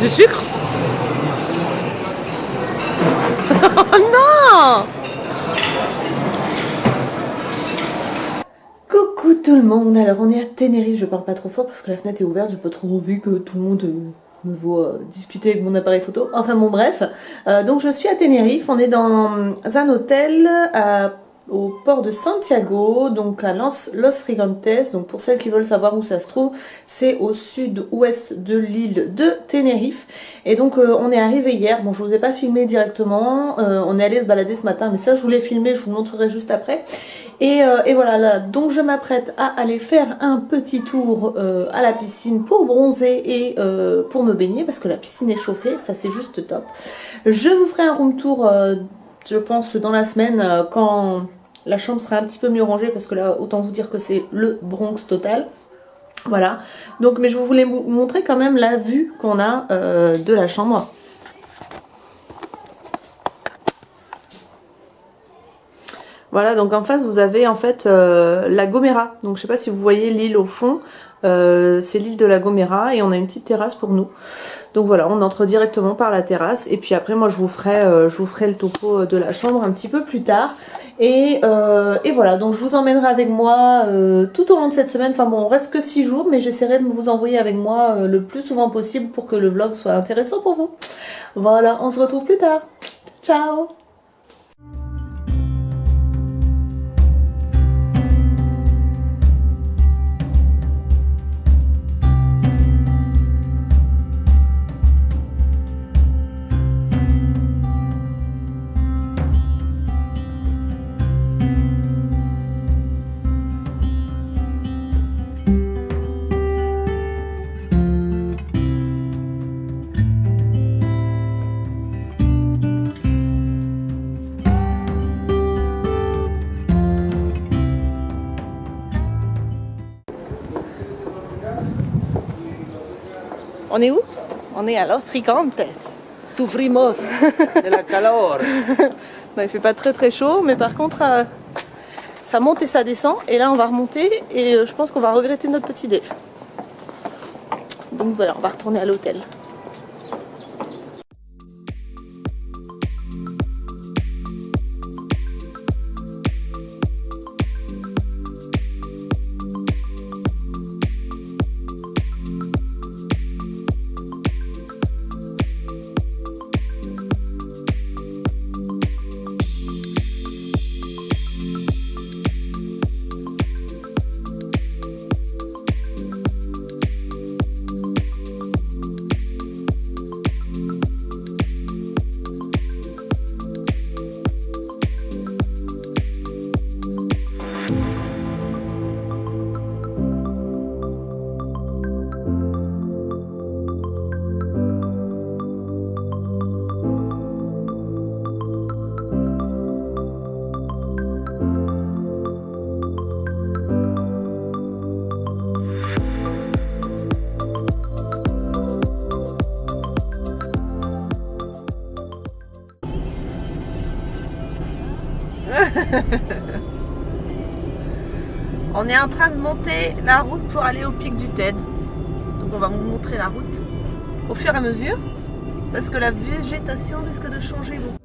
Du sucre? Oh non! Coucou tout le monde, alors on est à Tenerife, je parle pas trop fort parce que la fenêtre est ouverte, j'ai pas trop envie que tout le monde me voit discuter avec mon appareil photo, enfin bon bref. Donc je suis à Tenerife, on est dans un hôtel au port de Santiago, donc à Los Gigantes, donc pour celles qui veulent savoir où ça se trouve, c'est au sud-ouest de l'île de Tenerife. Et donc on est arrivé hier, bon je vous ai pas filmé directement, on est allé se balader ce matin, mais ça je voulais filmer, je vous le montrerai juste après. Et voilà, là, donc je m'apprête à aller faire un petit tour à la piscine pour bronzer et pour me baigner, parce que la piscine est chauffée, ça c'est juste top. Je vous ferai un room tour, je pense, dans la semaine, quand la chambre sera un petit peu mieux rangée, parce que là, autant vous dire que c'est le Bronx total. Voilà, donc mais je voulais vous montrer quand même la vue qu'on a de la chambre. Voilà, donc en face vous avez en fait la Gomera, donc je sais pas si vous voyez l'île au fond, c'est l'île de la Gomera et on a une petite terrasse pour nous. Donc voilà, on entre directement par la terrasse et puis après moi je vous ferai le topo de la chambre un petit peu plus tard. Et voilà, donc je vous emmènerai avec moi tout au long de cette semaine, enfin bon on reste que 6 jours mais j'essaierai de vous envoyer avec moi le plus souvent possible pour que le vlog soit intéressant pour vous. Voilà, on se retrouve plus tard, ciao. On est où? On est à Los Gigantes. Sufrimos de la calor. Non, il fait pas très chaud, mais par contre, ça monte et ça descend. Et là, on va remonter et je pense qu'on va regretter notre petit déj. Donc voilà, on va retourner à l'hôtel. On est en train de monter la route pour aller au pic du Teide. Donc on va vous montrer la route au fur et à mesure parce que la végétation risque de changer beaucoup.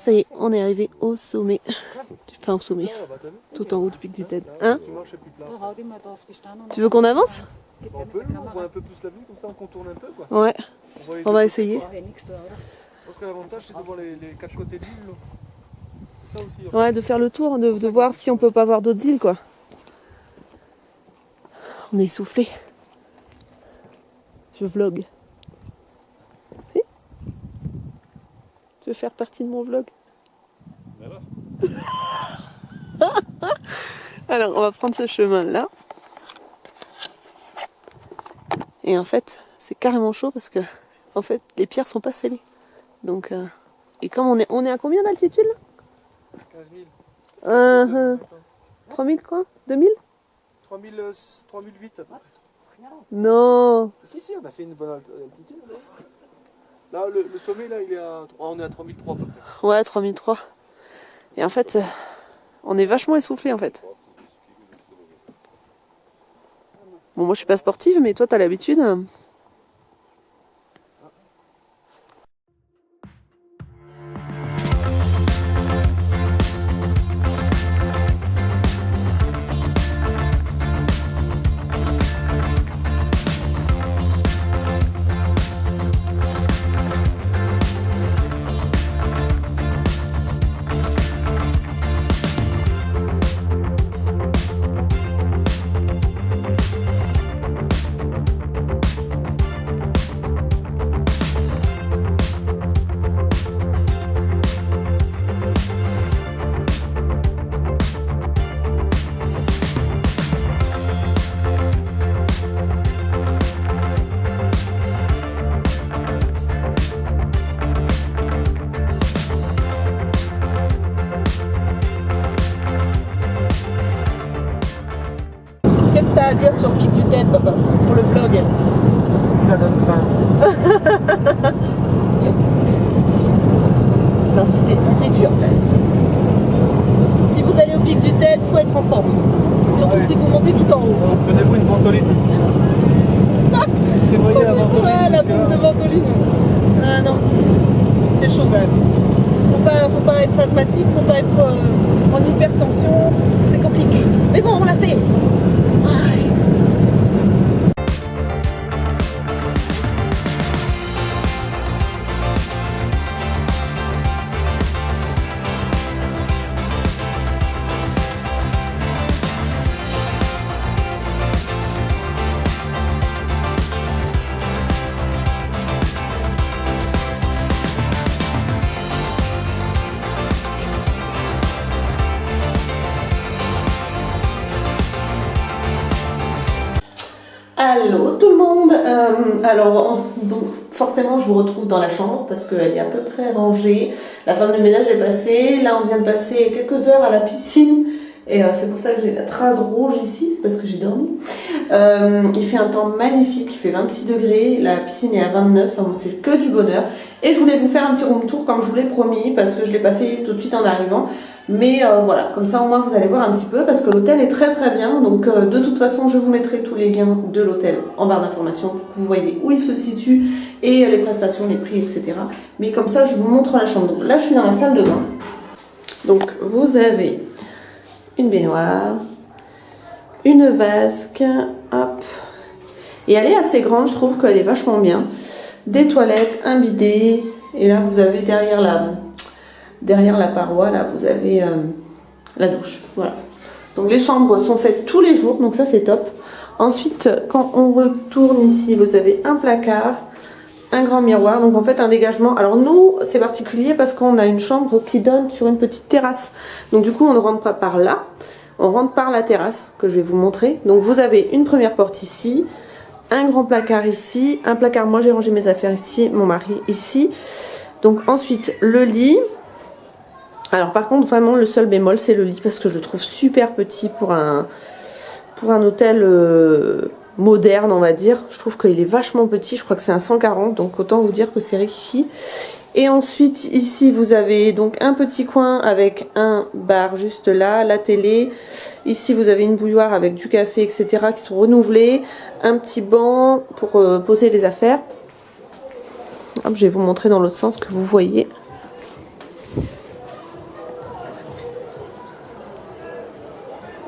Ça y est, on est arrivé au sommet. Enfin au sommet, tout en haut du pic du TED. Hein? Tu veux qu'on avance? On peut, on voit un peu plus la vue, comme ça on contourne un peu quoi. Ouais, on va essayer. Parce que l'avantage c'est de voir les 4 côtés de l'île. Ça aussi. Ouais, de faire le tour, de voir si on peut pas voir d'autres îles quoi. On est essoufflé. Je vlog. Si? Tu veux faire partie de mon vlog? Alors, on va prendre ce chemin-là. Et en fait, c'est carrément chaud parce que en fait, les pierres sont pas scellées. Donc, et comme on est à combien d'altitude là? 15 000. 3000 quoi? 2000? 3008 à peu près. Non. Si, on a fait une bonne altitude. Là, le sommet, là, on est à 3003 à peu près. Ouais, 3003. Et en fait, on est vachement essoufflé en fait. Bon, moi je suis pas sportive, mais toi t'as l'habitude. Qu'est-ce que t'as à dire sur le pic du TED, papa, pour le vlog? Ça donne faim. Non, c'était dur. Si vous allez au pic du TED, faut être en forme. Surtout si vous montez tout en haut. Prenez-vous une ventoline. Prévoyez la ventoline. Ouais, la pompe de ventoline. Ah non, c'est chaud quand même. Faut pas être asthmatique, faut pas être en hypertension, c'est compliqué. Mais bon, on l'a fait. Ouais. Allô tout le monde. Alors donc forcément je vous retrouve dans la chambre parce qu'elle est à peu près rangée. La femme de ménage est passée. Là on vient de passer quelques heures à la piscine et c'est pour ça que j'ai la trace rouge ici, c'est parce que j'ai dormi. Il fait un temps magnifique, il fait 26 degrés, la piscine est à 29, enfin, c'est que du bonheur. Et je voulais vous faire un petit room tour comme je vous l'ai promis parce que je ne l'ai pas fait tout de suite en arrivant. Mais voilà, comme ça au moins vous allez voir un petit peu parce que l'hôtel est très très bien. Donc de toute façon je vous mettrai tous les liens de l'hôtel en barre d'informations. Vous voyez où il se situe et les prestations, les prix, etc. Mais comme ça je vous montre la chambre. Donc là je suis dans la salle de bain. Donc vous avez une baignoire, une vasque, hop. Et elle est assez grande, je trouve qu'elle est vachement bien. Des toilettes, un bidet. Et là vous avez derrière la paroi, là, vous avez la douche. Voilà. Donc les chambres sont faites tous les jours, donc ça c'est top. Ensuite, quand on retourne ici, vous avez un placard, un grand miroir, donc en fait un dégagement. Alors nous, c'est particulier parce qu'on a une chambre qui donne sur une petite terrasse. Donc du coup, on ne rentre pas par là, on rentre par la terrasse que je vais vous montrer. Donc vous avez une première porte ici, un grand placard ici, un placard, moi j'ai rangé mes affaires ici, mon mari ici. Donc ensuite, le lit. Alors par contre vraiment le seul bémol c'est le lit parce que je le trouve super petit pour un hôtel moderne on va dire. Je trouve qu'il est vachement petit, je crois que c'est un 140 donc autant vous dire que c'est riquiqui. Et ensuite ici vous avez donc un petit coin avec un bar juste là, la télé. Ici vous avez une bouilloire avec du café etc. qui sont renouvelés. Un petit banc pour poser les affaires. Hop, je vais vous montrer dans l'autre sens que vous voyez.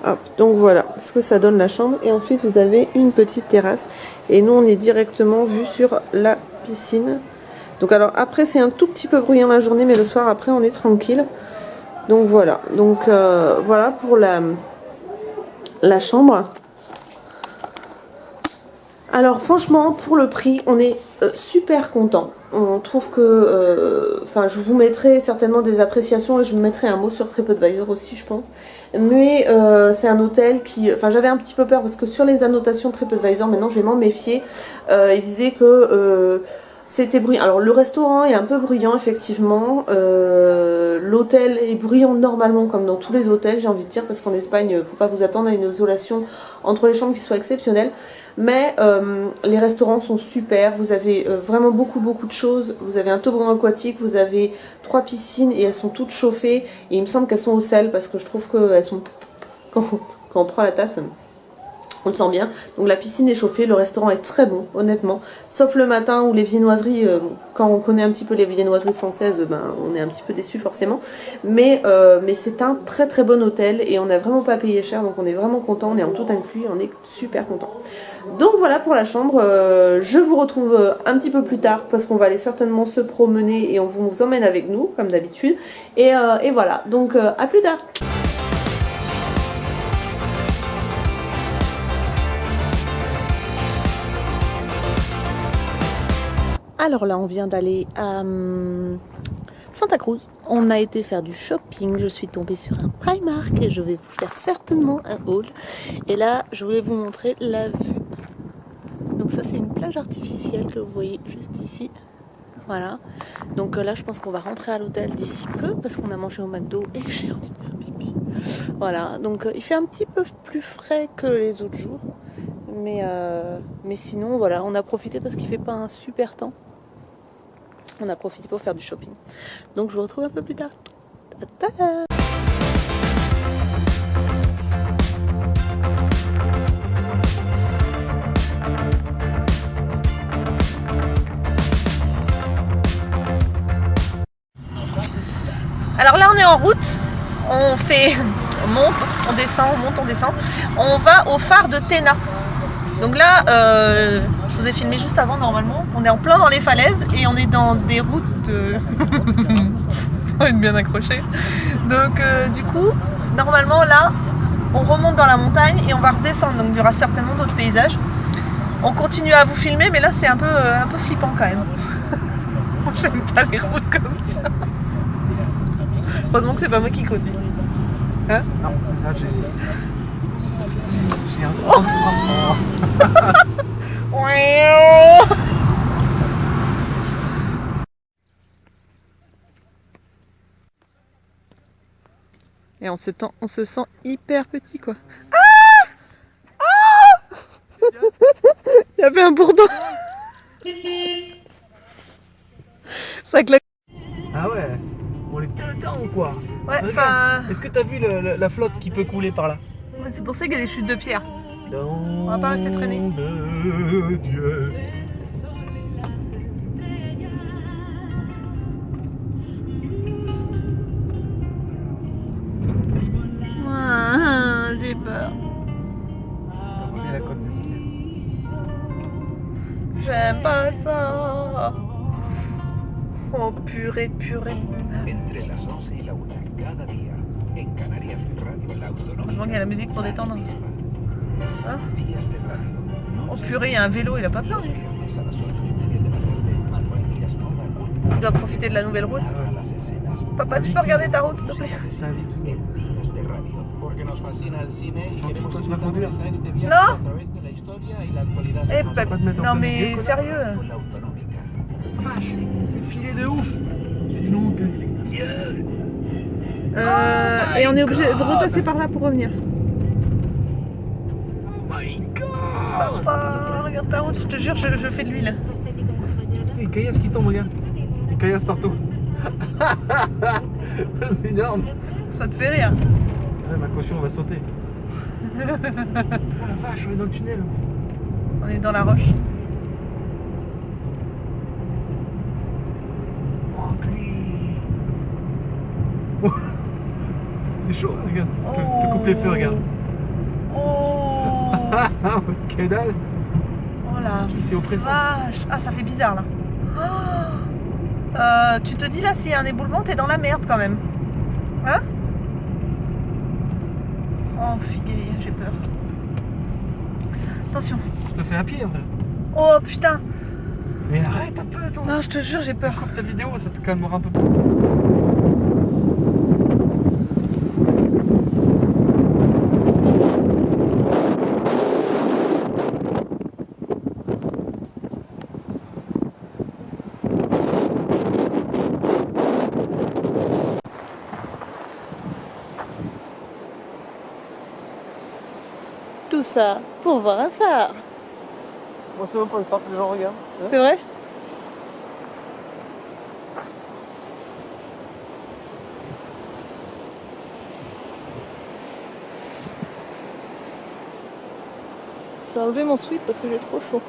Hop, donc voilà ce que ça donne la chambre. Et ensuite vous avez une petite terrasse. Et nous on est directement vu sur la piscine. Donc alors après c'est un tout petit peu bruyant la journée, mais le soir après on est tranquille. Donc voilà. Donc voilà pour la chambre. Alors franchement pour le prix on est super content. On trouve que, enfin je vous mettrai certainement des appréciations et je vous mettrai un mot sur TripAdvisor aussi je pense. Mais c'est un hôtel qui, enfin j'avais un petit peu peur parce que sur les annotations TripAdvisor maintenant je vais m'en méfier. Il disait que c'était bruyant. Alors le restaurant est un peu bruyant effectivement. L'hôtel est bruyant normalement comme dans tous les hôtels j'ai envie de dire parce qu'en Espagne il ne faut pas vous attendre à une isolation entre les chambres qui soit exceptionnelle. Mais les restaurants sont super, vous avez vraiment beaucoup de choses. Vous avez un toboggan aquatique, vous avez 3 piscines et elles sont toutes chauffées. Et il me semble qu'elles sont au sel parce que je trouve qu'elles sont... Quand on prend la tasse, on le sent bien. Donc la piscine est chauffée, le restaurant est très bon honnêtement. Sauf le matin où les viennoiseries, quand on connaît un petit peu les viennoiseries françaises, ben, on est un petit peu déçu forcément. Mais c'est un très bon hôtel et on n'a vraiment pas payé cher. Donc on est vraiment content, on est en tout inclus, on est super content. Donc voilà pour la chambre, je vous retrouve un petit peu plus tard parce qu'on va aller certainement se promener et on vous emmène avec nous comme d'habitude. Et voilà, donc à plus tard. Alors là on vient d'aller à Santa Cruz. On a été faire du shopping, je suis tombée sur un Primark et je vais vous faire certainement un haul. Et là je voulais vous montrer la vue. Donc ça c'est une plage artificielle que vous voyez juste ici. Voilà. Donc là je pense qu'on va rentrer à l'hôtel d'ici peu parce qu'on a mangé au McDo et j'ai envie de faire pipi. Voilà, donc il fait un petit peu plus frais que les autres jours. Mais sinon voilà, on a profité parce qu'il fait pas un super temps. On a profité pour faire du shopping. Donc je vous retrouve un peu plus tard. Ta-ta. Alors là on est en route, on monte, on descend, on descend. On va au phare de Tena. Donc là, je vous ai filmé juste avant normalement. On est en plein dans les falaises et on est dans des routes. Faut être bien accroché. Donc du coup, normalement là, on remonte dans la montagne et on va redescendre. Donc il y aura certainement d'autres paysages. On continue à vous filmer, mais là c'est un peu flippant quand même. J'aime pas les routes comme ça. Heureusement que c'est pas moi qui conduis. Hein? Non, là j'ai un Et on se sent hyper petit quoi. Il y avait un bourdon. Ça claque. Ah ouais, on est dedans ou quoi? Ouais, enfin. Est-ce que t'as vu la flotte qui peut couler par là? C'est pour ça qu'il y a des chutes de pierre. On va pas rester traîné. Dieu. J'ai peur. Regardez la côte de Sydney. J'aime pas ça. Oh purée. Entre las 11 y la 1 cada día en Canarias Radio La Autonómica. Heureusement qu'il y a la musique pour détendre. Hein? Días de radio. Oh purée, il y a un vélo, il a pas peur lui. Viernes a las 8:30 de la tarde. Manuel Díaz no da cuenta. Il doit profiter de la nouvelle route. Narra las escenas Papa, tu peux regarder ta route s'il te plaît? en Días de Radio. Porque nos fascina el cine y queremos invitarles a este viaje No. a través de la historia y la actualidad. Eh, non mais sérieux. Con la Autonómica. C'est filé de ouf. J'ai dit non, Et on est obligé de repasser par là pour revenir. Oh my god. Papa, regarde ta route, je te jure, je fais de l'huile. Les caillasses qui tombent, regarde. Les caillasses partout. C'est énorme. Ça te fait rire. Ouais, ma caution va sauter. Oh la vache, on est dans le tunnel. On est dans la roche. Oh, c'est chaud, regarde. Je te coupe les feux, regarde. Oh, Que dalle. oh la C'est oppressant. vache. Ah, ça fait bizarre là. Tu te dis là, s'il y a un éboulement, t'es dans la merde quand même. Hein? Oh, figueille, j'ai peur. Attention. Je le fais à pied, vrai. Oh putain. Mais arrête un peu, toi. Non, je te jure, j'ai peur. Coupe ta vidéo, ça te calmera un peu. Tout ça pour voir un phare. Moi, c'est même pas le phare que les gens regardent. C'est vrai? J'ai enlevé mon sweat parce que j'ai trop chaud.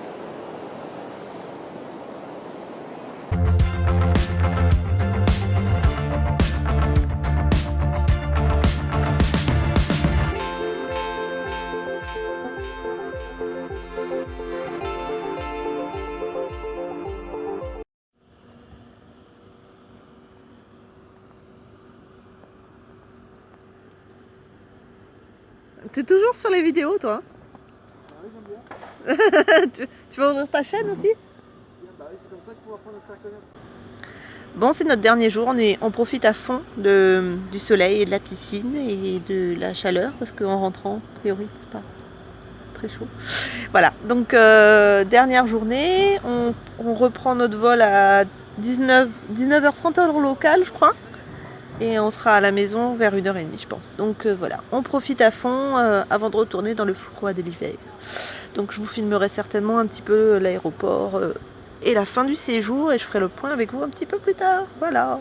T'es toujours sur les vidéos, toi? Ah oui, j'aime bien. Tu vas ouvrir ta chaîne aussi? Bah oui, c'est comme ça qu'il faut apprendre à se faire connaître. Bon, c'est notre dernier jour, on profite à fond du soleil et de la piscine et de la chaleur parce qu'en rentrant, a priori, c'est pas très chaud. Voilà, donc dernière journée, on reprend notre vol à 19h30 heure locale, je crois. Et on sera à la maison vers 1h30, je pense. Donc voilà, on profite à fond avant de retourner dans le froid de l'hiver. Donc je vous filmerai certainement un petit peu l'aéroport et la fin du séjour et je ferai le point avec vous un petit peu plus tard. Voilà.